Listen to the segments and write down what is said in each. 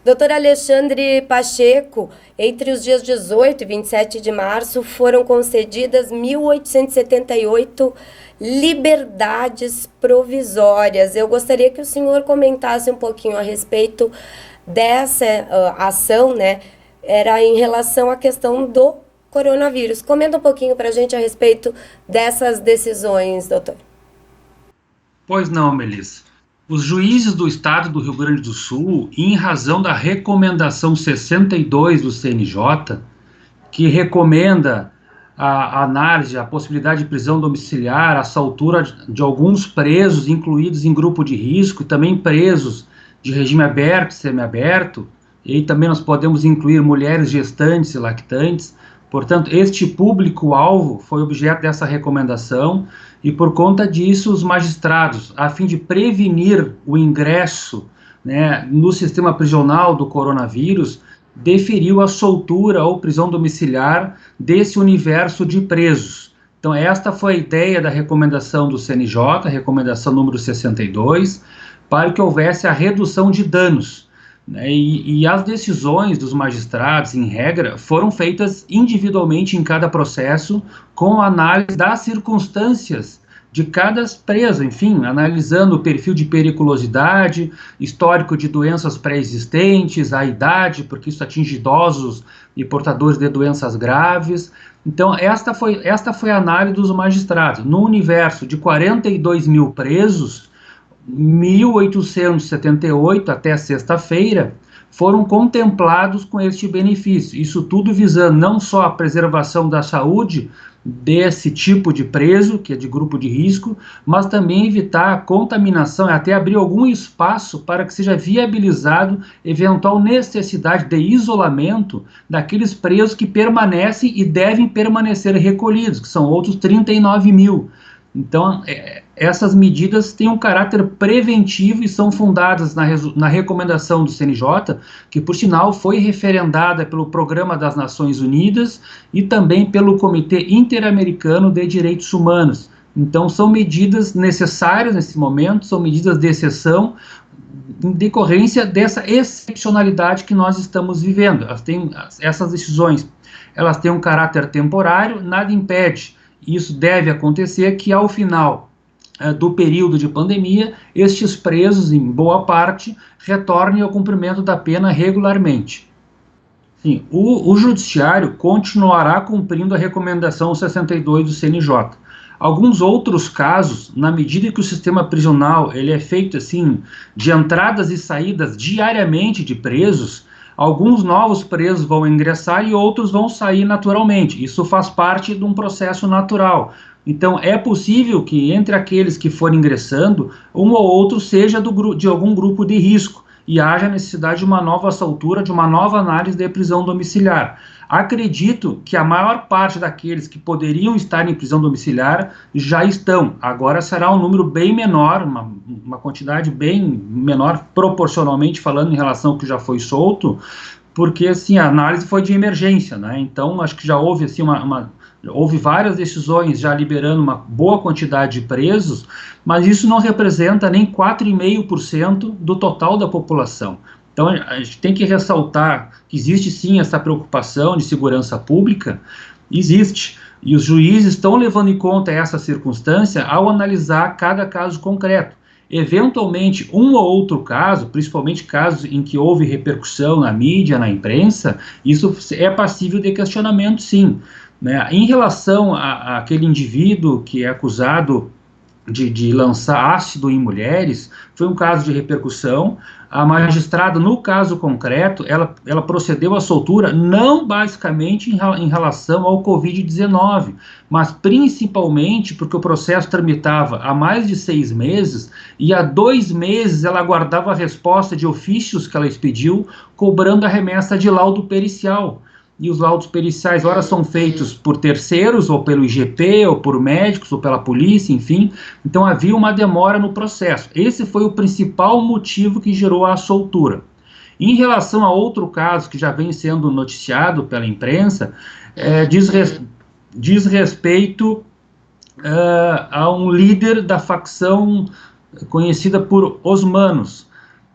Doutor Alexandre Pacheco, entre os dias 18 e 27 de março foram concedidas 1.878 liberdades provisórias. Eu gostaria que o senhor comentasse um pouquinho a respeito dessa ação, né? Era em relação à questão do coronavírus. Comenta um pouquinho para a gente a respeito dessas decisões, doutor. Pois não, Melissa. Os juízes do Estado do Rio Grande do Sul, em razão da recomendação 62 do CNJ, que recomenda a análise, a possibilidade de prisão domiciliar, essa altura de alguns presos incluídos em grupo de risco e também presos de regime aberto e semiaberto, e também nós podemos incluir mulheres gestantes e lactantes. Portanto, este público-alvo foi objeto dessa recomendação e, por conta disso, os magistrados, a fim de prevenir o ingresso, né, no sistema prisional do coronavírus, deferiu a soltura ou prisão domiciliar desse universo de presos. Então, esta foi a ideia da recomendação do CNJ, recomendação número 62, para que houvesse a redução de danos, né? E as decisões dos magistrados, em regra, foram feitas individualmente em cada processo, com análise das circunstâncias de cada preso, enfim, analisando o perfil de periculosidade, histórico de doenças pré-existentes, a idade, porque isso atinge idosos e portadores de doenças graves. Então, esta foi a análise dos magistrados. No universo de 42 mil presos, 1.878 até sexta-feira foram contemplados com este benefício. Isso tudo visando não só a preservação da saúde desse tipo de preso, que é de grupo de risco, mas também evitar a contaminação e até abrir algum espaço para que seja viabilizado eventual necessidade de isolamento daqueles presos que permanecem e devem permanecer recolhidos, que são outros 39 mil. Então, essas medidas têm um caráter preventivo e são fundadas na recomendação do CNJ, que, por sinal, foi referendada pelo Programa das Nações Unidas e também pelo Comitê Interamericano de Direitos Humanos. Então, são medidas necessárias nesse momento, são medidas de exceção, em decorrência dessa excepcionalidade que nós estamos vivendo. Essas decisões, elas têm um caráter temporário, nada impede. Isso deve acontecer que, ao final do período de pandemia, estes presos, em boa parte, retornem ao cumprimento da pena regularmente. Sim, o Judiciário continuará cumprindo a recomendação 62 do CNJ. Alguns outros casos, na medida que o sistema prisional ele é feito assim, de entradas e saídas diariamente de presos, alguns novos presos vão ingressar e outros vão sair naturalmente. Isso faz parte de um processo natural. Então, é possível que entre aqueles que forem ingressando, um ou outro seja de algum grupo de risco e haja necessidade de uma nova soltura, de uma nova análise de prisão domiciliar. Acredito que a maior parte daqueles que poderiam estar em prisão domiciliar já estão. Agora será um número bem menor, uma quantidade bem menor, proporcionalmente falando, em relação ao que já foi solto, porque assim, a análise foi de emergência, né? Então, acho que já houve assim, houve várias decisões já liberando uma boa quantidade de presos, mas isso não representa nem 4,5% do total da população. Então, a gente tem que ressaltar que existe sim essa preocupação de segurança pública, existe, e os juízes estão levando em conta essa circunstância ao analisar cada caso concreto. Eventualmente, um ou outro caso, principalmente casos em que houve repercussão na mídia, na imprensa, isso é passível de questionamento, sim, né? Em relação àquele indivíduo que é acusado de lançar ácido em mulheres, foi um caso de repercussão. A magistrada, no caso concreto, ela procedeu à soltura não basicamente em relação ao Covid-19, mas principalmente porque o processo tramitava há mais de 6 meses e há 2 meses ela aguardava a resposta de ofícios que ela expediu, cobrando a remessa de laudo pericial. E os laudos periciais, ora são feitos por terceiros, ou pelo IGP, ou por médicos, ou pela polícia, enfim. Então havia uma demora no processo. Esse foi o principal motivo que gerou a soltura. Em relação a outro caso que já vem sendo noticiado pela imprensa, diz respeito a um líder da facção conhecida por Os Manos.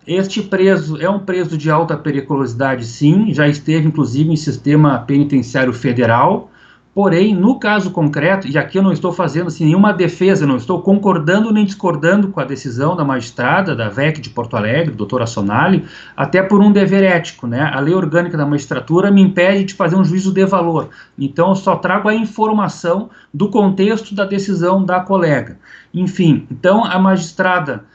Este preso é um preso de alta periculosidade, sim, já esteve inclusive em sistema penitenciário federal, porém, no caso concreto, e aqui eu não estou fazendo assim, nenhuma defesa, não estou concordando nem discordando com a decisão da magistrada, da VEC de Porto Alegre, doutora Sonali, até por um dever ético, né? A lei orgânica da magistratura me impede de fazer um juízo de valor, então eu só trago a informação do contexto da decisão da colega. Enfim, então a magistrada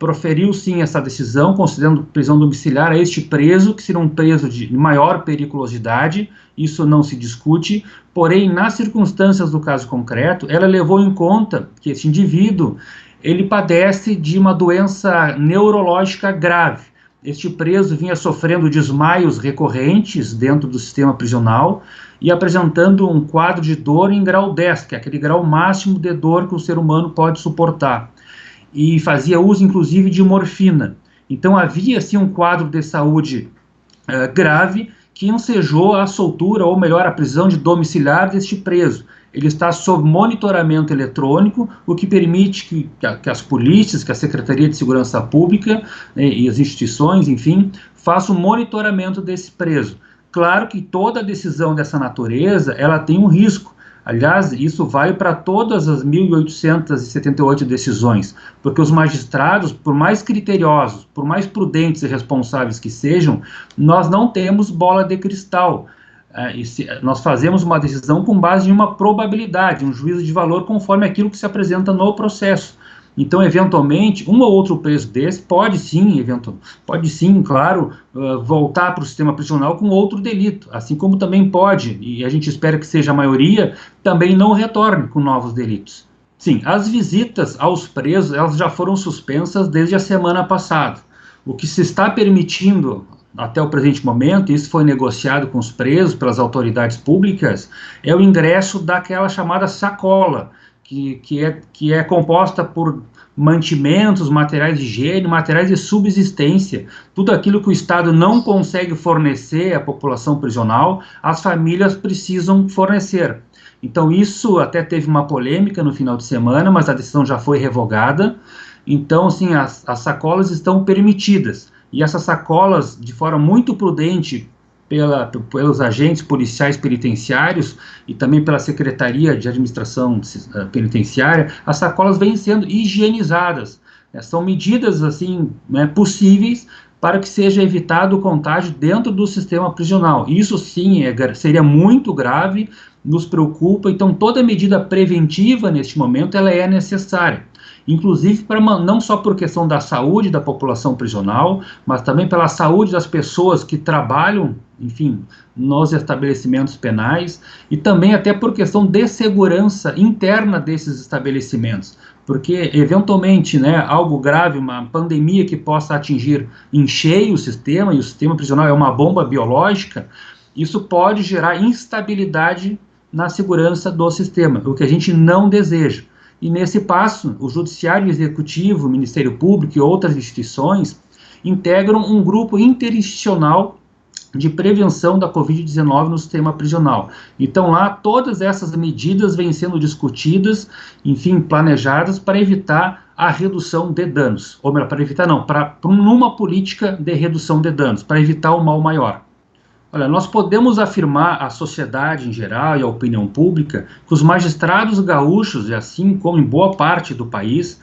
proferiu sim essa decisão, considerando prisão domiciliar a este preso, que seria um preso de maior periculosidade, isso não se discute, porém, nas circunstâncias do caso concreto, ela levou em conta que esse indivíduo, ele padece de uma doença neurológica grave. Este preso vinha sofrendo desmaios recorrentes dentro do sistema prisional e apresentando um quadro de dor em grau 10, que é aquele grau máximo de dor que o ser humano pode suportar, e fazia uso, inclusive, de morfina. Então, havia, assim, um quadro de saúde grave que ensejou a soltura, ou melhor, a prisão de domiciliar deste preso. Ele está sob monitoramento eletrônico, o que permite que as polícias, que a Secretaria de Segurança Pública, né, e as instituições, enfim, façam um monitoramento desse preso. Claro que toda decisão dessa natureza, ela tem um risco. Aliás, isso vale para todas as 1.878 decisões, porque os magistrados, por mais criteriosos, por mais prudentes e responsáveis que sejam, nós não temos bola de cristal. Nós fazemos uma decisão com base em uma probabilidade, um juízo de valor conforme aquilo que se apresenta no processo. Então, eventualmente, um ou outro preso desse pode sim, claro, voltar para o sistema prisional com outro delito, assim como também pode, e a gente espera que seja a maioria, também não retorne com novos delitos. Sim, as visitas aos presos, elas já foram suspensas desde a semana passada. O que se está permitindo até o presente momento, isso foi negociado com os presos pelas autoridades públicas, é o ingresso daquela chamada sacola, que é composta por mantimentos, materiais de higiene, materiais de subsistência, tudo aquilo que o Estado não consegue fornecer à população prisional, as famílias precisam fornecer. Então isso até teve uma polêmica no final de semana, mas a decisão já foi revogada. Então, assim, as sacolas estão permitidas, e essas sacolas, de forma muito prudente, pelos agentes policiais penitenciários e também pela Secretaria de Administração Penitenciária, as sacolas vêm sendo higienizadas. São medidas assim, né, possíveis para que seja evitado o contágio dentro do sistema prisional. Isso sim seria muito grave, nos preocupa, então toda medida preventiva neste momento ela é necessária. Inclusive não só por questão da saúde da população prisional, mas também pela saúde das pessoas que trabalham, enfim, nos estabelecimentos penais, e também até por questão de segurança interna desses estabelecimentos, porque eventualmente, né, algo grave, uma pandemia que possa atingir em cheio o sistema, e o sistema prisional é uma bomba biológica, isso pode gerar instabilidade na segurança do sistema, o que a gente não deseja. E nesse passo, o Judiciário Executivo, o Ministério Público e outras instituições integram um grupo interinstitucional de prevenção da Covid-19 no sistema prisional. Então lá todas essas medidas vêm sendo discutidas, enfim, planejadas para evitar a redução de danos. Ou melhor, para evitar não, numa política de redução de danos, para evitar o mal maior. Olha, nós podemos afirmar à sociedade em geral e à opinião pública que os magistrados gaúchos, e assim como em boa parte do país,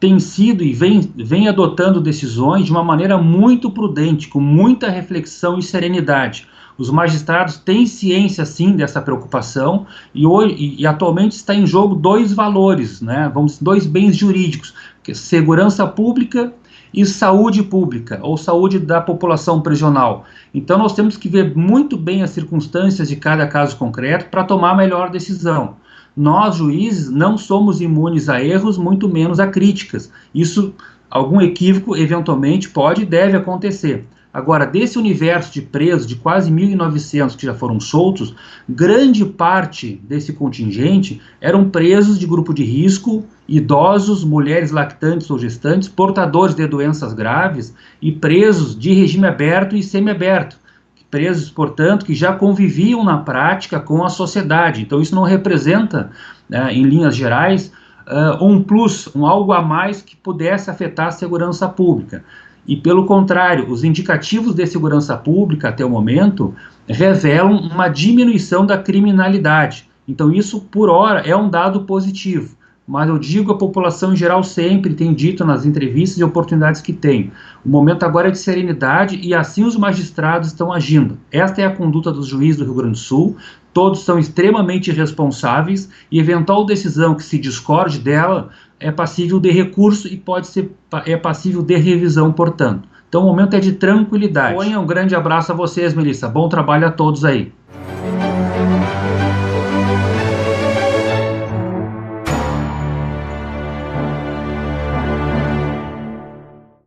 têm sido e vem adotando decisões de uma maneira muito prudente, com muita reflexão e serenidade. Os magistrados têm ciência, sim, dessa preocupação e atualmente está em jogo dois valores, né? Dois bens jurídicos, que é segurança pública e saúde pública, ou saúde da população prisional. Então nós temos que ver muito bem as circunstâncias de cada caso concreto para tomar a melhor decisão. Nós, juízes, não somos imunes a erros, muito menos a críticas. Isso, algum equívoco, eventualmente, pode e deve acontecer. Agora, desse universo de presos, de quase 1.900 que já foram soltos, grande parte desse contingente eram presos de grupo de risco, idosos, mulheres lactantes ou gestantes, portadores de doenças graves e presos de regime aberto e semiaberto. Presos, portanto, que já conviviam na prática com a sociedade. Então, isso não representa, em linhas gerais, um plus, algo a mais que pudesse afetar a segurança pública. E, pelo contrário, os indicativos de segurança pública, até o momento, revelam uma diminuição da criminalidade. Então, isso, por hora, é um dado positivo. Mas eu digo, a população em geral sempre tem dito nas entrevistas e oportunidades que tem. O momento agora é de serenidade e assim os magistrados estão agindo. Esta é a conduta dos juízes do Rio Grande do Sul. Todos são extremamente responsáveis e eventual decisão que se discorde dela é passível de recurso e é passível de revisão, portanto. Então o momento é de tranquilidade. Um grande abraço a vocês, Melissa. Bom trabalho a todos aí.